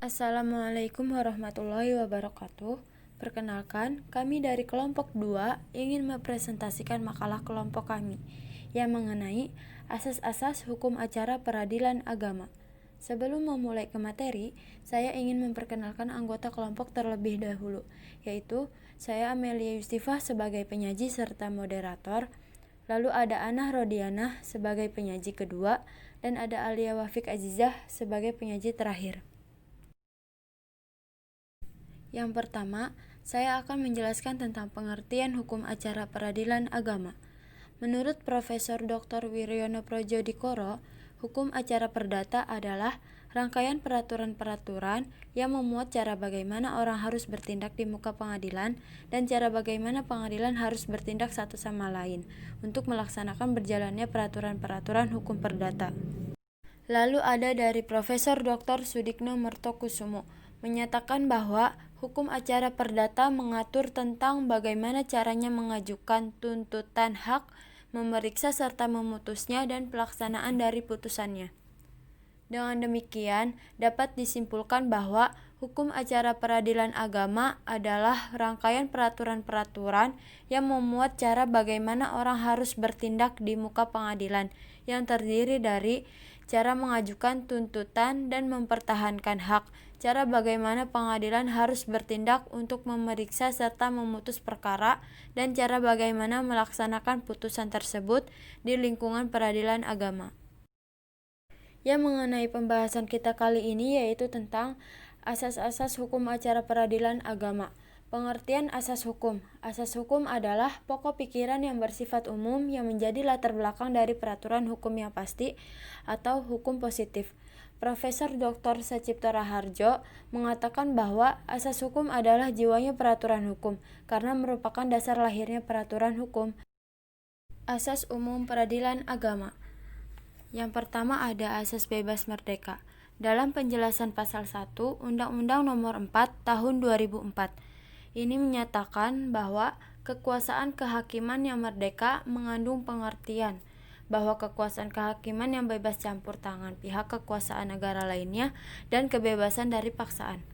Assalamualaikum warahmatullahi wabarakatuh. Perkenalkan, kami dari kelompok 2 ingin mempresentasikan makalah kelompok kami yang mengenai asas-asas hukum acara peradilan agama. Sebelum memulai ke materi, saya ingin memperkenalkan anggota kelompok terlebih dahulu, yaitu saya Amelia Yustifah sebagai penyaji serta moderator, lalu ada Anah Rodianah sebagai penyaji kedua, dan ada Alia Wafik Azizah sebagai penyaji terakhir. Yang pertama, saya akan menjelaskan tentang pengertian hukum acara peradilan agama. Menurut Profesor Dr. Wiryono Projodikoro, hukum acara perdata adalah rangkaian peraturan-peraturan yang memuat cara bagaimana orang harus bertindak di muka pengadilan dan cara bagaimana pengadilan harus bertindak satu sama lain untuk melaksanakan berjalannya peraturan-peraturan hukum perdata. Lalu ada dari Profesor Dr. Sudikno Mertokusumo menyatakan bahwa hukum acara perdata mengatur tentang bagaimana caranya mengajukan tuntutan hak, memeriksa serta memutusnya dan pelaksanaan dari putusannya. Dengan demikian, dapat disimpulkan bahwa hukum acara peradilan agama adalah rangkaian peraturan-peraturan yang memuat cara bagaimana orang harus bertindak di muka pengadilan, yang terdiri dari cara mengajukan tuntutan dan mempertahankan hak, cara bagaimana pengadilan harus bertindak untuk memeriksa serta memutus perkara, dan cara bagaimana melaksanakan putusan tersebut di lingkungan peradilan agama. Yang mengenai pembahasan kita kali ini yaitu tentang asas-asas hukum acara peradilan agama. Pengertian asas hukum. Asas hukum adalah pokok pikiran yang bersifat umum yang menjadi latar belakang dari peraturan hukum yang pasti atau hukum positif. Profesor Dr. Sacipto Raharjo mengatakan bahwa asas hukum adalah jiwanya peraturan hukum karena merupakan dasar lahirnya peraturan hukum. Asas umum peradilan agama. Yang pertama ada asas bebas merdeka. Dalam penjelasan pasal 1 Undang-Undang Nomor 4 Tahun 2004, ini menyatakan bahwa kekuasaan kehakiman yang merdeka mengandung pengertian bahwa kekuasaan kehakiman yang bebas campur tangan pihak kekuasaan negara lainnya dan kebebasan dari paksaan.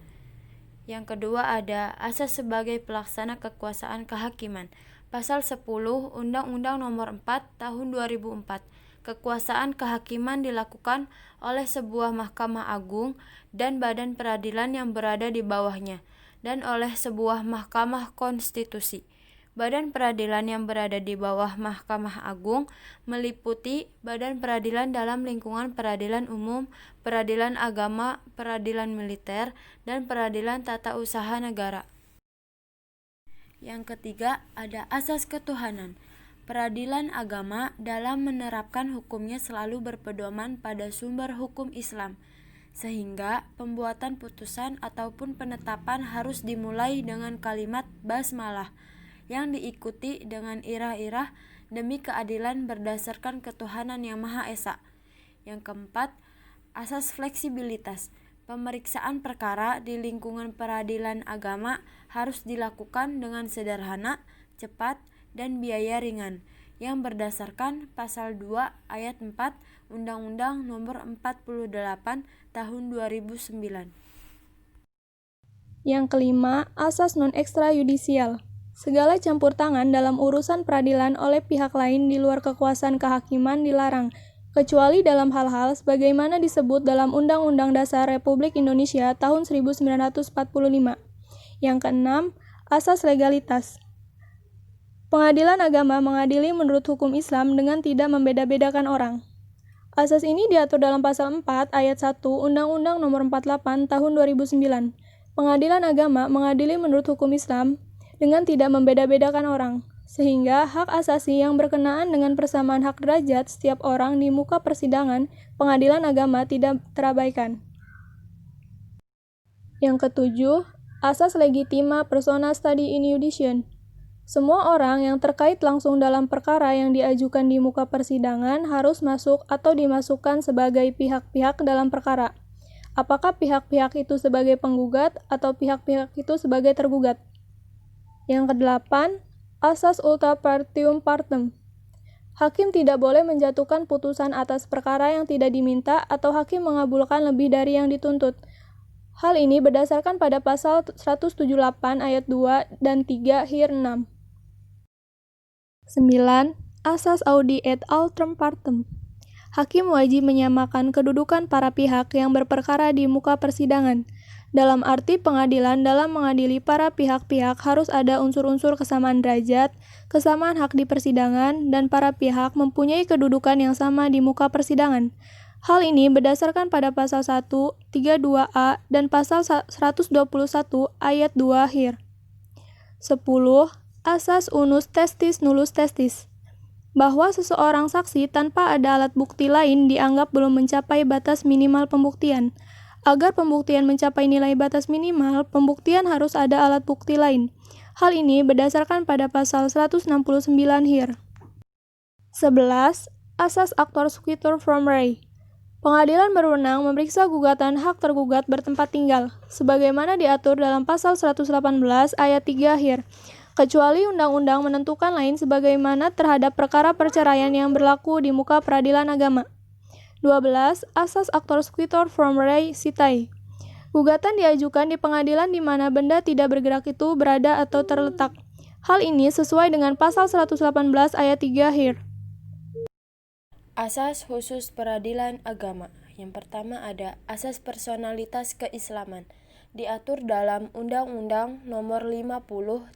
Yang kedua ada asas sebagai pelaksana kekuasaan kehakiman. Pasal 10 Undang-Undang Nomor 4 Tahun 2004. Kekuasaan kehakiman dilakukan oleh sebuah Mahkamah Agung dan badan peradilan yang berada di bawahnya, dan oleh sebuah Mahkamah Konstitusi. Badan peradilan yang berada di bawah Mahkamah Agung meliputi badan peradilan dalam lingkungan peradilan umum, peradilan agama, peradilan militer, dan peradilan tata usaha negara. Yang ketiga ada asas ketuhanan. Peradilan agama dalam menerapkan hukumnya selalu berpedoman pada sumber hukum Islam, sehingga pembuatan putusan ataupun penetapan harus dimulai dengan kalimat basmalah yang diikuti dengan irah-irah demi keadilan berdasarkan ketuhanan yang Maha Esa. Yang keempat, asas fleksibilitas. Pemeriksaan perkara di lingkungan peradilan agama harus dilakukan dengan sederhana, cepat, dan biaya ringan, yang berdasarkan pasal 2 ayat 4 Undang-Undang Nomor 48 Tahun 2009. Yang kelima, asas non-ekstrayudisial. Segala campur tangan dalam urusan peradilan oleh pihak lain di luar kekuasaan kehakiman dilarang, kecuali dalam hal-hal sebagaimana disebut dalam Undang-Undang Dasar Republik Indonesia tahun 1945. Yang keenam, asas legalitas. Pengadilan agama mengadili menurut hukum Islam dengan tidak membeda-bedakan orang. Asas ini diatur dalam pasal 4 ayat 1 Undang-Undang Nomor 48 Tahun 2009. Pengadilan agama mengadili menurut hukum Islam dengan tidak membeda-bedakan orang, sehingga hak asasi yang berkenaan dengan persamaan hak derajat setiap orang di muka persidangan pengadilan agama tidak terabaikan. Yang ketujuh, asas legitima persona standi in iudicium. Semua orang yang terkait langsung dalam perkara yang diajukan di muka persidangan harus masuk atau dimasukkan sebagai pihak-pihak dalam perkara. Apakah pihak-pihak itu sebagai penggugat atau pihak-pihak itu sebagai tergugat? Yang kedelapan, asas ultra partium partem. Hakim tidak boleh menjatuhkan putusan atas perkara yang tidak diminta atau hakim mengabulkan lebih dari yang dituntut. Hal ini berdasarkan pada pasal 178 ayat 2 dan 3 hir 6. 9. Asas audi et alteram partem. Hakim wajib menyamakan kedudukan para pihak yang berperkara di muka persidangan. Dalam arti pengadilan dalam mengadili para pihak-pihak harus ada unsur-unsur kesamaan derajat, kesamaan hak di persidangan, dan para pihak mempunyai kedudukan yang sama di muka persidangan. Hal ini berdasarkan pada pasal 1, 32A, dan pasal 121 ayat 2 hir. 10. Asas unus testis nullus testis. Bahwa seseorang saksi tanpa ada alat bukti lain dianggap belum mencapai batas minimal pembuktian. Agar pembuktian mencapai nilai batas minimal, pembuktian harus ada alat bukti lain. Hal ini berdasarkan pada pasal 169 hir. 11. Asas actor squitur from re. Pengadilan berwenang memeriksa gugatan hak tergugat bertempat tinggal, sebagaimana diatur dalam pasal 118 ayat 3 hir, kecuali undang-undang menentukan lain sebagaimana terhadap perkara perceraian yang berlaku di muka peradilan agama. 12. Asas actor squitur from re sitai. Gugatan diajukan di pengadilan di mana benda tidak bergerak itu berada atau terletak. Hal ini sesuai dengan pasal 118 ayat 3 hir. Asas khusus peradilan agama. Yang pertama ada asas personalitas keislaman. Diatur dalam Undang-Undang Nomor 50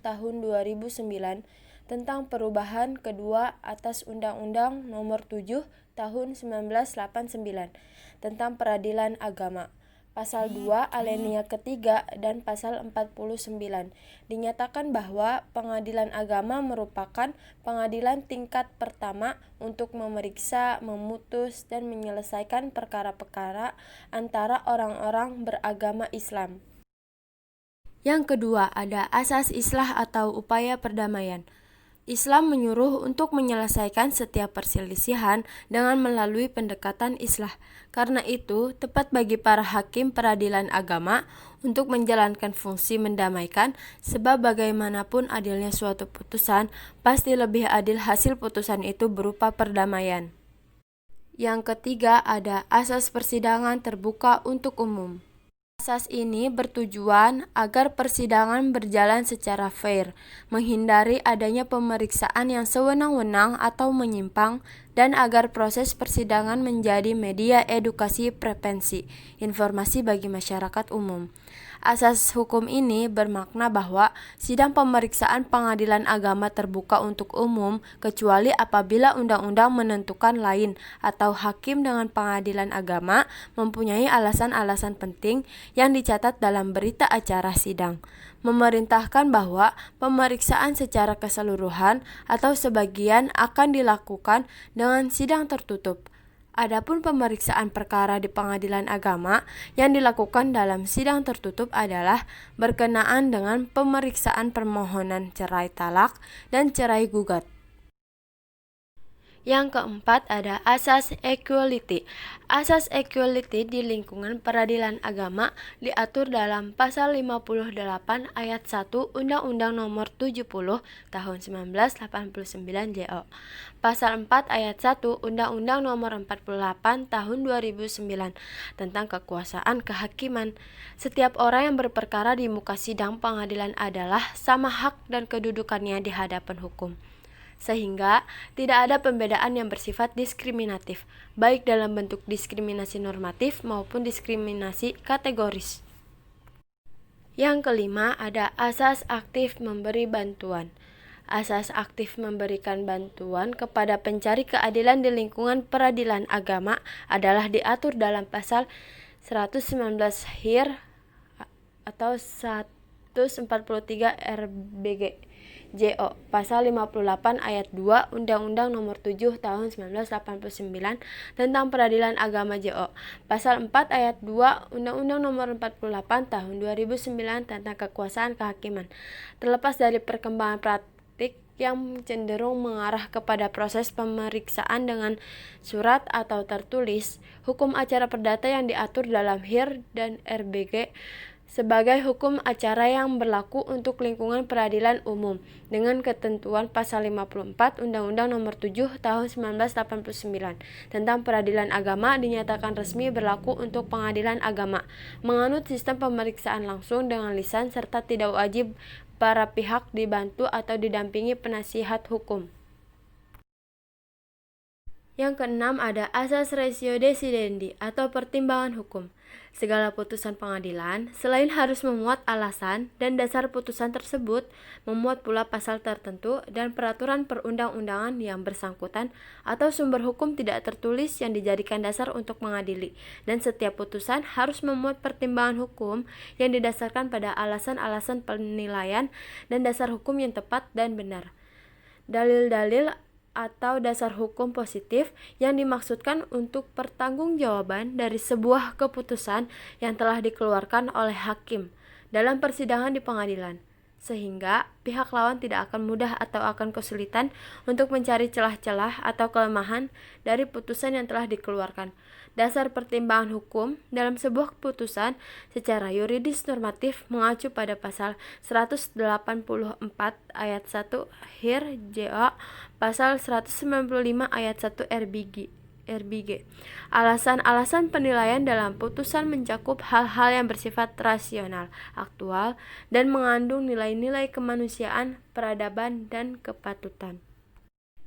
Tahun 2009 tentang perubahan kedua atas Undang-Undang Nomor 7 Tahun 1989 tentang peradilan agama. Pasal 2 alinea ketiga dan pasal 49 dinyatakan bahwa pengadilan agama merupakan pengadilan tingkat pertama untuk memeriksa, memutus, dan menyelesaikan perkara-perkara antara orang-orang beragama Islam. Yang kedua ada asas islah atau upaya perdamaian. Islam menyuruh untuk menyelesaikan setiap perselisihan dengan melalui pendekatan islah. Karena itu, tepat bagi para hakim peradilan agama untuk menjalankan fungsi mendamaikan, sebab bagaimanapun adilnya suatu putusan, pasti lebih adil hasil putusan itu berupa perdamaian. Yang ketiga ada asas persidangan terbuka untuk umum. Asas ini bertujuan agar persidangan berjalan secara fair, menghindari adanya pemeriksaan yang sewenang-wenang atau menyimpang, dan agar proses persidangan menjadi media edukasi prevensi, informasi bagi masyarakat umum. Asas hukum ini bermakna bahwa sidang pemeriksaan pengadilan agama terbuka untuk umum kecuali apabila undang-undang menentukan lain atau hakim dengan pengadilan agama mempunyai alasan-alasan penting yang dicatat dalam berita acara sidang, memerintahkan bahwa pemeriksaan secara keseluruhan atau sebagian akan dilakukan dengan sidang tertutup. Adapun pemeriksaan perkara di pengadilan agama yang dilakukan dalam sidang tertutup adalah berkenaan dengan pemeriksaan permohonan cerai talak dan cerai gugat. Yang keempat ada asas equality. Asas equality di lingkungan peradilan agama diatur dalam pasal 58 ayat 1 Undang-Undang Nomor 70 Tahun 1989 JO. Pasal 4 ayat 1 Undang-Undang Nomor 48 Tahun 2009 tentang kekuasaan kehakiman. Setiap orang yang berperkara di muka sidang pengadilan adalah sama hak dan kedudukannya di hadapan hukum. Sehingga tidak ada pembedaan yang bersifat diskriminatif, baik dalam bentuk diskriminasi normatif maupun diskriminasi kategoris. Yang kelima ada asas aktif memberi bantuan. Asas aktif memberikan bantuan kepada pencari keadilan di lingkungan peradilan agama adalah diatur dalam pasal 119 hir atau 143 RBG JO, pasal 58 ayat 2 Undang-Undang Nomor 7 Tahun 1989 tentang Peradilan Agama JO, pasal 4 ayat 2 Undang-Undang Nomor 48 Tahun 2009 tentang Kekuasaan Kehakiman. Terlepas dari perkembangan praktik yang cenderung mengarah kepada proses pemeriksaan dengan surat atau tertulis, hukum acara perdata yang diatur dalam HIR dan RBG sebagai hukum acara yang berlaku untuk lingkungan peradilan umum dengan ketentuan pasal 54 Undang-Undang Nomor 7 Tahun 1989 tentang peradilan agama dinyatakan resmi berlaku untuk pengadilan agama, menganut sistem pemeriksaan langsung dengan lisan serta tidak wajib para pihak dibantu atau didampingi penasihat hukum. Yang keenam ada asas ratio decidendi atau pertimbangan hukum. Segala putusan pengadilan, selain harus memuat alasan dan dasar putusan tersebut, memuat pula pasal tertentu dan peraturan perundang-undangan yang bersangkutan atau sumber hukum tidak tertulis yang dijadikan dasar untuk mengadili. Dan setiap putusan harus memuat pertimbangan hukum yang didasarkan pada alasan-alasan penilaian dan dasar hukum yang tepat dan benar. Dalil-dalil atau dasar hukum positif yang dimaksudkan untuk pertanggungjawaban dari sebuah keputusan yang telah dikeluarkan oleh hakim dalam persidangan di pengadilan, sehingga pihak lawan tidak akan mudah atau akan kesulitan untuk mencari celah-celah atau kelemahan dari putusan yang telah dikeluarkan. Dasar pertimbangan hukum dalam sebuah keputusan secara yuridis normatif mengacu pada pasal 184 ayat 1 HIR JA, pasal 195 ayat 1 RBG. Alasan-alasan penilaian dalam putusan mencakup hal-hal yang bersifat rasional, aktual, dan mengandung nilai-nilai kemanusiaan, peradaban, dan kepatutan.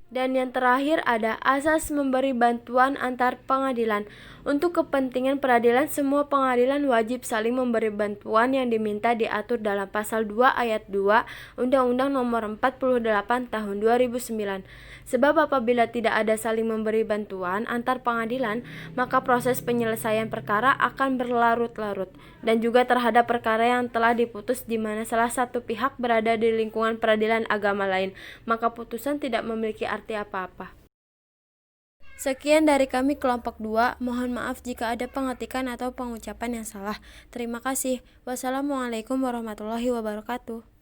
Dan yang terakhir ada asas memberi bantuan antar pengadilan. Untuk kepentingan peradilan, semua pengadilan wajib saling memberi bantuan yang diminta diatur dalam pasal 2 ayat 2 Undang-Undang Nomor 48 Tahun 2009. Sebab apabila tidak ada saling memberi bantuan antar pengadilan, maka proses penyelesaian perkara akan berlarut-larut, dan juga terhadap perkara yang telah diputus di mana salah satu pihak berada di lingkungan peradilan agama lain, maka putusan tidak memiliki arti apa-apa. Sekian dari kami kelompok 2, mohon maaf jika ada pengetikan atau pengucapan yang salah. Terima kasih. Wassalamualaikum warahmatullahi wabarakatuh.